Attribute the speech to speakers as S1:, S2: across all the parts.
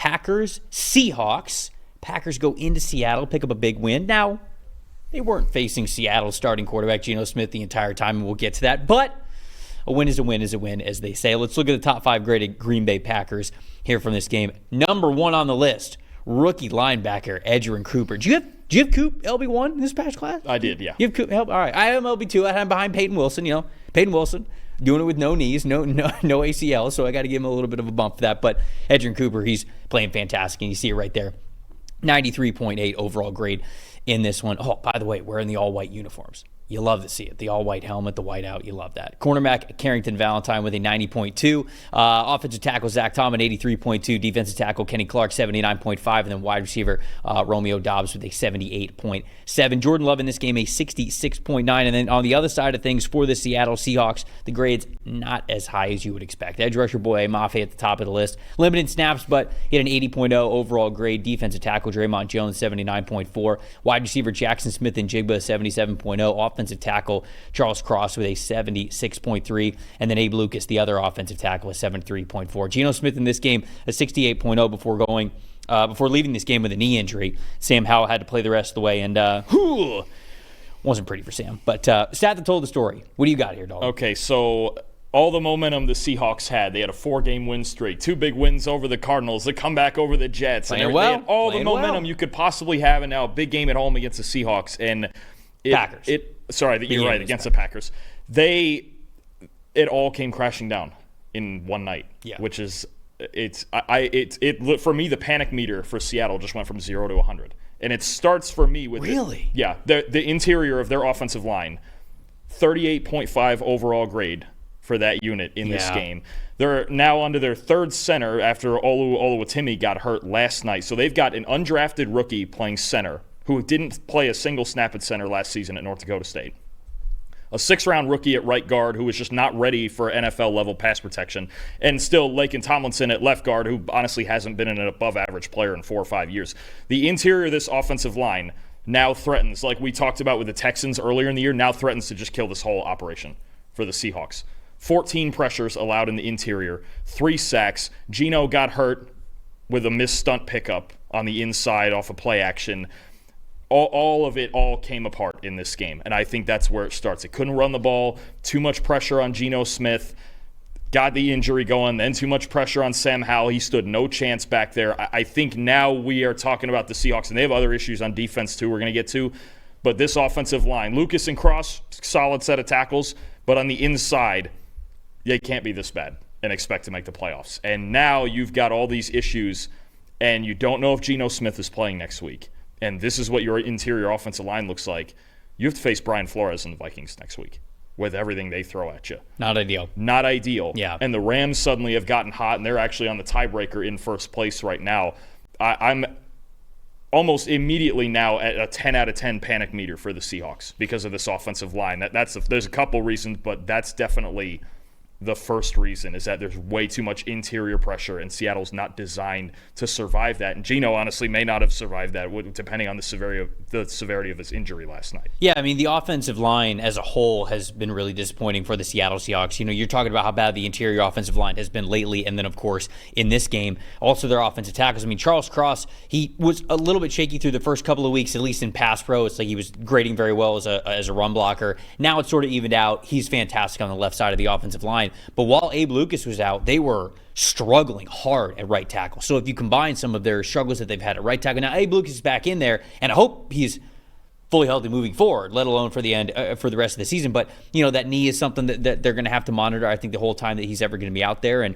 S1: Packers, Seahawks. Packers go into Seattle, pick up a big win. Now, they weren't facing Seattle's starting quarterback, Geno Smith, the entire time, and we'll get to that. But a win is a win is a win, as they say. Let's look at the top 5 graded Green Bay Packers here from this game. Number 1 on the list, rookie linebacker Edgerrin Cooper. Do you have Coop LB1 in this past class?
S2: I did, yeah.
S1: You have Coop? All right. I am LB2. I am behind Peyton Wilson. Peyton Wilson doing it with no knees, no ACL, so I got to give him a little bit of a bump for that. But Edgerrin Cooper, he's playing fantastic, and you see it right there. 93.8 overall grade in this one. Oh, by the way, wearing the all-white uniforms. You love to see it. The all-white helmet, the white out, you love that. Cornerback Carrington Valentine with a 90.2. Offensive tackle Zach Tom, an 83.2. Defensive tackle Kenny Clark, 79.5. And then wide receiver Romeo Dobbs with a 78.7. Jordan Love in this game, a 66.9. And then on the other side of things for the Seattle Seahawks, the grades not as high as you would expect. Edge rusher Boye Mafe at the top of the list. Limited snaps, but he had an 80.0 overall grade. Defensive tackle Draymond Jones, 79.4. Wide receiver Jackson Smith and Jigba, 77.0. Offensive tackle Charles Cross with a 76.3, and then Abe Lucas, the other offensive tackle, a 73.4. Geno Smith in this game, a 68.0 before leaving this game with a knee injury. Sam Howell had to play the rest of the way, and wasn't pretty for Sam. But stat that told the story. What do you got here, Dalton?
S2: Okay, so all the momentum the Seahawks had. They had a 4-game win streak, 2 big wins over the Cardinals, the comeback over the Jets. They had all the momentum you could possibly have, and now a big game at home against the Seahawks. And
S1: Packers.
S2: You're right, against the Packers. It all came crashing down in one night, which is for me, the panic meter for Seattle just went from 0 to 100. And it starts for me with the interior of their offensive line, 38.5 overall grade for that unit in this game. They're now under their third center after Oluwatimi got hurt last night. So they've got an undrafted rookie playing center who didn't play a single snap at center last season at North Dakota State. A 6th-round rookie at right guard who was just not ready for NFL-level pass protection. And still Laken Tomlinson at left guard, who honestly hasn't been an above-average player in 4 or 5 years. The interior of this offensive line now threatens, like we talked about with the Texans earlier in the year, now threatens to just kill this whole operation for the Seahawks. 14 pressures allowed in the interior, 3 sacks. Geno got hurt with a missed stunt pickup on the inside off a play action. All of it came apart in this game, and I think that's where it starts. It couldn't run the ball, too much pressure on Geno Smith, got the injury going, then too much pressure on Sam Howell. He stood no chance back there. I think now we are talking about the Seahawks, and they have other issues on defense too we're going to get to, but this offensive line, Lucas and Cross, solid set of tackles, but on the inside, they can't be this bad and expect to make the playoffs. And now you've got all these issues, and you don't know if Geno Smith is playing next week. And this is what your interior offensive line looks like. You have to face Brian Flores and the Vikings next week with everything they throw at you.
S1: Not ideal.
S2: Not ideal.
S1: Yeah.
S2: And the Rams suddenly have gotten hot, and they're actually on the tiebreaker in first place right now. I'm almost immediately now at a 10 out of 10 panic meter for the Seahawks because of this offensive line. There's a couple reasons, but that's definitely the first reason, is that there's way too much interior pressure, and Seattle's not designed to survive that. And Geno honestly may not have survived that, depending on the severity of his injury last night.
S1: Yeah, I mean, the offensive line as a whole has been really disappointing for the Seattle Seahawks. You're talking about how bad the interior offensive line has been lately, and then, of course, in this game, also their offensive tackles. I mean, Charles Cross, he was a little bit shaky through the first couple of weeks, at least in pass pro. It's like he was grading very well as a run blocker. Now it's sort of evened out. He's fantastic on the left side of the offensive line. But while Abe Lucas was out, they were struggling hard at right tackle. So if you combine some of their struggles that they've had at right tackle, now Abe Lucas is back in there, and I hope he's fully healthy moving forward, let alone for the end for the rest of the season. But that knee is something that they're going to have to monitor, I think, the whole time that he's ever going to be out there. And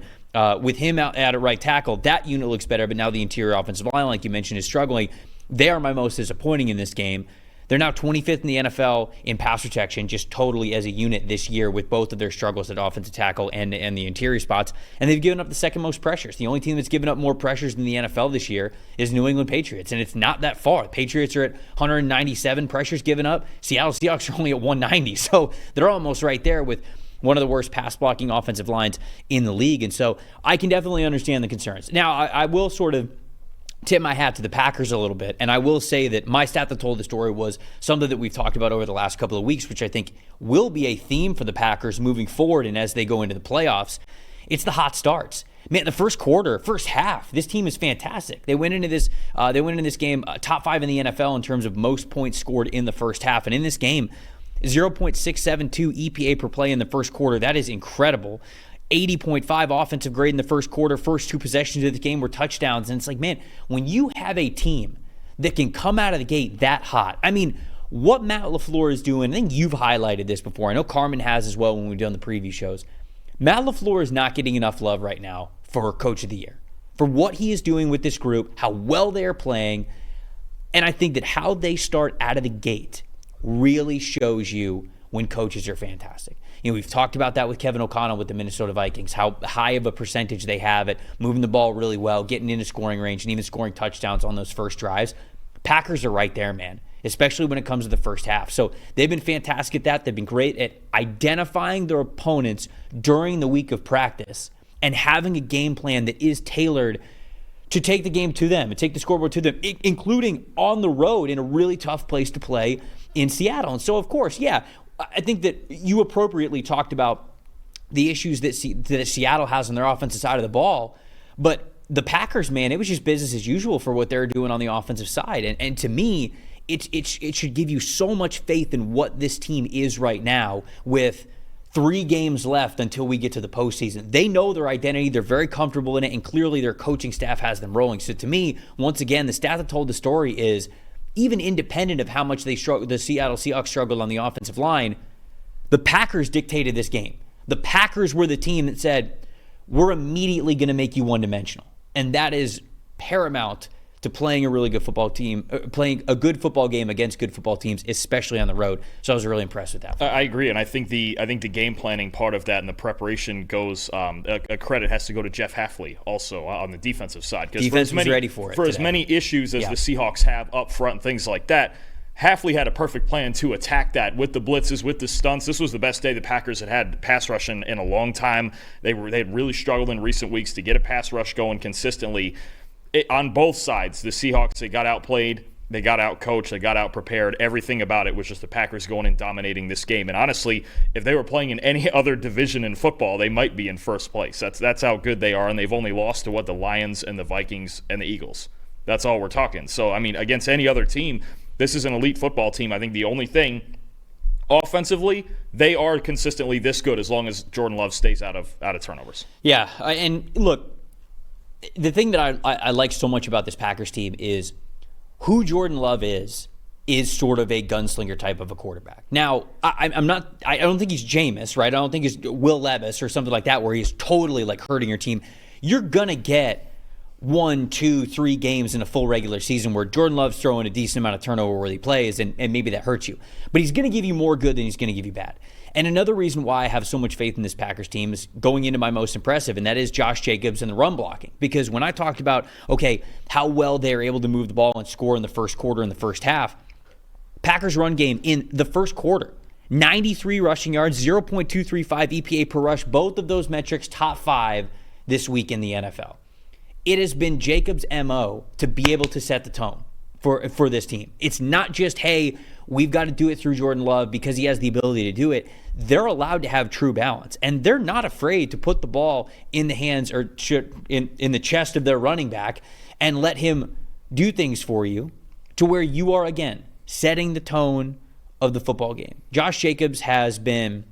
S1: with him out at right tackle, that unit looks better. But now the interior offensive line, like you mentioned, is struggling. They are my most disappointing in this game. They're now 25th in the NFL in pass protection, just totally as a unit this year, with both of their struggles at offensive tackle and the interior spots. And they've given up the second most pressures. The only team that's given up more pressures than the NFL this year is New England Patriots, and it's not that far. The Patriots are at 197 pressures given up. Seattle Seahawks are only at 190. So they're almost right there with one of the worst pass blocking offensive lines in the league. And so I can definitely understand the concerns. Now, I will sort of tip my hat to the Packers a little bit, and I will say that my stat that told the story was something that we've talked about over the last couple of weeks, which I think will be a theme for the Packers moving forward and as they go into the playoffs. It's the hot starts. Man, the first quarter, first half, this team is fantastic. They went into this game top 5 in the NFL in terms of most points scored in the first half. And in this game, 0.672 EPA per play in the first quarter. That is incredible. 80.5 offensive grade in the first quarter. First 2 possessions of the game were touchdowns. And it's like, man, when you have a team that can come out of the gate that hot, I mean, what Matt LaFleur is doing, I think you've highlighted this before. I know Carmen has as well when we've done the preview shows. Matt LaFleur is not getting enough love right now for Coach of the Year, for what he is doing with this group, how well they are playing. And I think that how they start out of the gate really shows you when coaches are fantastic. You know, we've talked about that with Kevin O'Connell with the Minnesota Vikings, how high of a percentage they have at moving the ball really well, getting into scoring range, and even scoring touchdowns on those first drives. Packers are right there, man, especially when it comes to the first half. So they've been fantastic at that. They've been great at identifying their opponents during the week of practice and having a game plan that is tailored to take the game to them and take the scoreboard to them, including on the road in a really tough place to play in Seattle. And so, of course, yeah, I think that you appropriately talked about the issues that Seattle has on their offensive side of the ball. But the Packers, man, it was just business as usual for what they're doing on the offensive side. And to me, it should give you so much faith in what this team is right now with 3 games left until we get to the postseason. They know their identity. They're very comfortable in it, and clearly their coaching staff has them rolling. So to me, once again, the stat that told the story is, even independent of how much the Seattle Seahawks struggled on the offensive line, the Packers dictated this game. The Packers were the team that said, we're immediately going to make you one-dimensional. And that is paramount to playing a really good football team, playing a good football game against good football teams, especially on the road. So I was really impressed with that.
S2: I agree, and I think the game planning part of that and the preparation goes. A credit has to go to Jeff Hafley also on the defensive side, because
S1: defense was ready for it.
S2: For as many issues as the Seahawks have up front and things like that, Hafley had a perfect plan to attack that with the blitzes, with the stunts. This was the best day the Packers had pass rush in a long time. They had really struggled in recent weeks to get a pass rush going consistently. On both sides, the Seahawks, they got outplayed, they got outcoached, they got outprepared. Everything about it was just the Packers going and dominating this game. And honestly, if they were playing in any other division in football, they might be in first place. That's how good they are, and they've only lost to the Lions and the Vikings and the Eagles. That's all we're talking. So, I mean, against any other team, this is an elite football team. I think the only thing, offensively, they are consistently this good as long as Jordan Love stays out of turnovers.
S1: Yeah, and look, the thing that I like so much about this Packers team is who Jordan Love is sort of a gunslinger type of a quarterback. Now, I don't think he's Jameis, right? I don't think he's Will Levis or something like that where he's totally like hurting your team. You're going to get 1, 2, 3 games in a full regular season where Jordan Love's throwing a decent amount of turnover where he plays, and maybe that hurts you. But he's going to give you more good than he's going to give you bad. And another reason why I have so much faith in this Packers team is going into my most impressive, and that is Josh Jacobs and the run blocking. Because when I talked about, okay, how well they're able to move the ball and score in the first quarter and the first half, Packers run game in the first quarter, 93 rushing yards, 0.235 EPA per rush, both of those metrics top 5 this week in the NFL. It has been Jacobs' MO to be able to set the tone for this team. It's not just, hey, we've got to do it through Jordan Love because he has the ability to do it. They're allowed to have true balance, and they're not afraid to put the ball in the hands or in the chest of their running back and let him do things for you to where you are, again, setting the tone of the football game. Josh Jacobs has been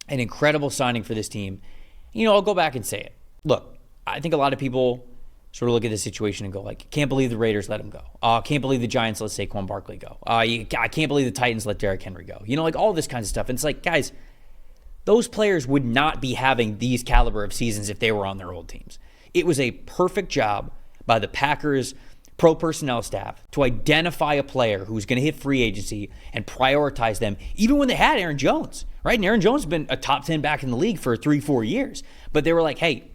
S1: an incredible signing for this team. You know, I'll go back and say it. Look, I think a lot of people sort of look at this situation and go like, can't believe the Raiders let him go. Can't believe the Giants let Saquon Barkley go. I can't believe the Titans let Derrick Henry go. You know, like all this kind of stuff. And it's like, guys, those players would not be having these caliber of seasons if they were on their old teams. It was a perfect job by the Packers pro personnel staff to identify a player who's going to hit free agency and prioritize them, even when they had Aaron Jones, right? And Aaron Jones has been a top 10 back in the league for 3-4 years. But they were like, hey,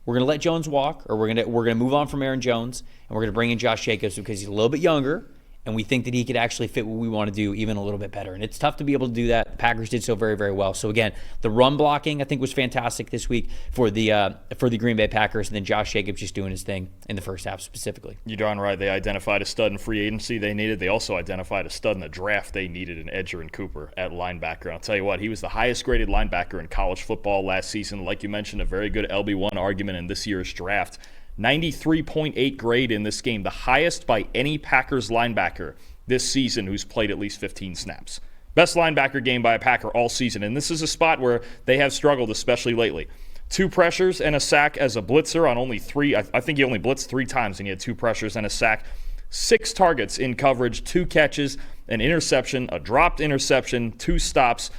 S1: we're going to let Jones walk, or we're going to move on from Aaron Jones, and we're going to bring in Josh Jacobs because he's a little bit younger, and we think that he could actually fit what we want to do even a little bit better. And it's tough to be able to do that. The Packers did so very, very well. So again, the run blocking I think was fantastic this week for the Green Bay Packers, and then Josh Jacobs just doing his thing in the first half specifically.
S2: You're darn right. They identified a stud in free agency they needed. They also identified a stud in the draft they needed in Edgerrin Cooper at linebacker. I'll tell you what, he was the highest graded linebacker in college football last season. Like you mentioned, a very good LB1 argument in this year's draft. 93.8 grade in this game, the highest by any Packers linebacker this season who's played at least 15 snaps. Best linebacker game by a Packer all season, and this is a spot where they have struggled, especially lately. 2 pressures and a sack as a blitzer on only 3. I think he only blitzed 3 times, and he had 2 pressures and a sack. 6 targets in coverage, 2 catches, an interception, a dropped interception, 2 stops.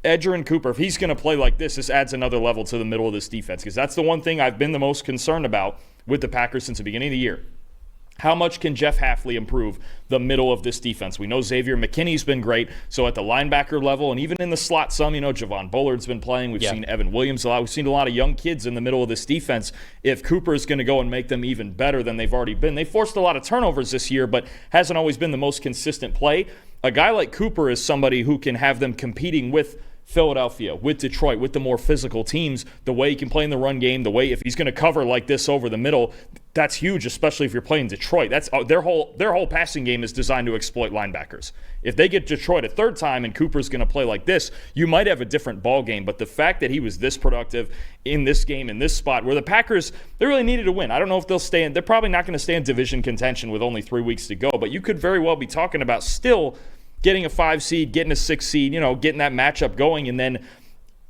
S2: Edgerrin Cooper, if he's going to play like this adds another level to the middle of this defense, because that's the one thing I've been the most concerned about with the Packers since the beginning of the year. How much can Jeff Hafley improve the middle of this defense? We know Xavier McKinney's been great, so at the linebacker level and even in the slot some, Javon Bullard's been playing. We've seen Evan Williams a lot. We've seen a lot of young kids in the middle of this defense. If Cooper is going to go and make them even better than they've already been. They forced a lot of turnovers this year, but hasn't always been the most consistent play. A guy like Cooper is somebody who can have them competing with Philadelphia, with Detroit, with the more physical teams, the way he can play in the run game, the way if he's going to cover like this over the middle, that's huge, especially if you're playing Detroit. That's their whole passing game is designed to exploit linebackers. If they get Detroit a third time and Cooper's going to play like this, you might have a different ball game. But the fact that he was this productive in this game, in this spot, where the Packers, they really needed to win. I don't know if they'll stay in. They're probably not going to stay in division contention with only 3 weeks to go, but you could very well be talking about still getting a 5 seed, getting a 6 seed, getting that matchup going. And then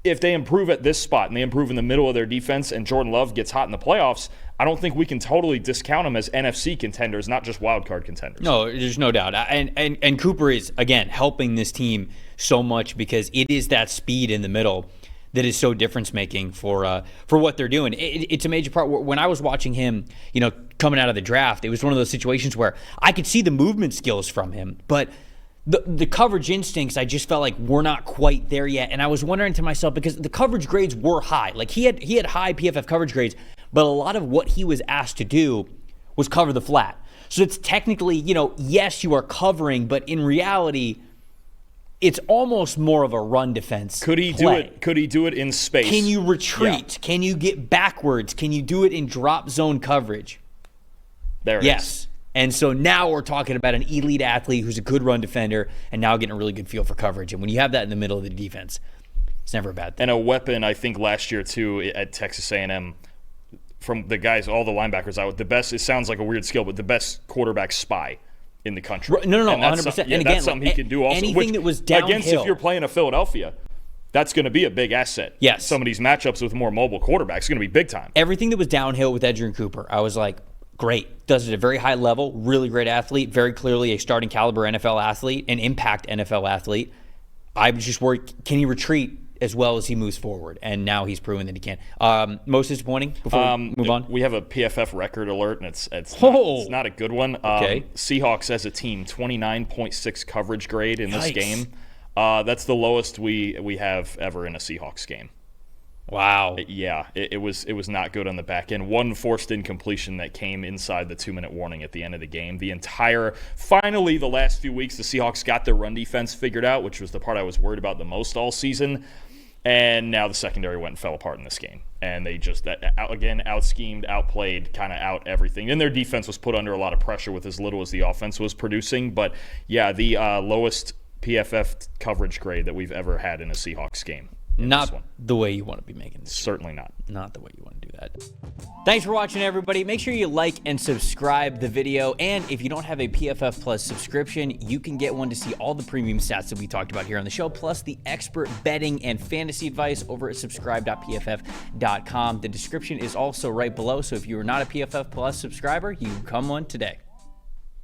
S2: if they improve at this spot and they improve in the middle of their defense and Jordan Love gets hot in the playoffs, I don't think we can totally discount them as NFC contenders, not just wild card contenders.
S1: No, there's no doubt. And Cooper is, again, helping this team so much because it is that speed in the middle that is so difference-making for what they're doing. It's a major part. When I was watching him, coming out of the draft, it was one of those situations where I could see the movement skills from him, but the coverage instincts, I just felt like we're not quite there yet. And I was wondering to myself, because the coverage grades were high. Like he had high PFF coverage grades, but a lot of what he was asked to do was cover the flat. So it's technically, yes, you are covering, but in reality, it's almost more of a run defense.
S2: Could he do it? Could he do it in space?
S1: Can you retreat? Yeah. Can you get backwards? Can you do it in drop zone coverage?
S2: There it is.
S1: And so now we're talking about an elite athlete who's a good run defender and now getting a really good feel for coverage. And when you have that in the middle of the defense, it's never a bad thing.
S2: And a weapon, I think, last year, too, at Texas A&M, from the guys, all the linebackers out, the best, it sounds like a weird skill, but the best quarterback spy in the country.
S1: No, 100%. And again,
S2: that's something he can do also.
S1: Anything that was downhill.
S2: Against, if you're playing a Philadelphia, that's going to be a big asset.
S1: Yes.
S2: Some of these matchups with more mobile quarterbacks are going to be big time.
S1: Everything that was downhill with Edgerrin Cooper, I was like, great. Does it at a very high level, really great athlete, very clearly a starting caliber NFL athlete, an impact NFL athlete. I was just worried, can he retreat as well as he moves forward? And now he's proven that he can. Most disappointing before we move on?
S2: We have a PFF record alert, and it's not a good one.
S1: Okay.
S2: Seahawks as a team, 29.6 coverage grade in this game. That's the lowest we have ever in a Seahawks game.
S1: Wow.
S2: Yeah, it was not good on the back end. One forced incompletion that came inside the 2-minute warning at the end of the game. Finally, the last few weeks, the Seahawks got their run defense figured out, which was the part I was worried about the most all season. And now the secondary went and fell apart in this game. And they just, out-schemed, outplayed, kind of out everything. And their defense was put under a lot of pressure with as little as the offense was producing. But, yeah, the lowest PFF coverage grade that we've ever had in a Seahawks game.
S1: Not the way you want to be making this.
S2: Certainly not.
S1: Not the way you want to do that. Thanks for watching, everybody. Make sure you like and subscribe the video. And if you don't have a PFF Plus subscription, you can get one to see all the premium stats that we talked about here on the show, plus the expert betting and fantasy advice over at subscribe.pff.com. The description is also right below, so if you are not a PFF Plus subscriber, you become one today.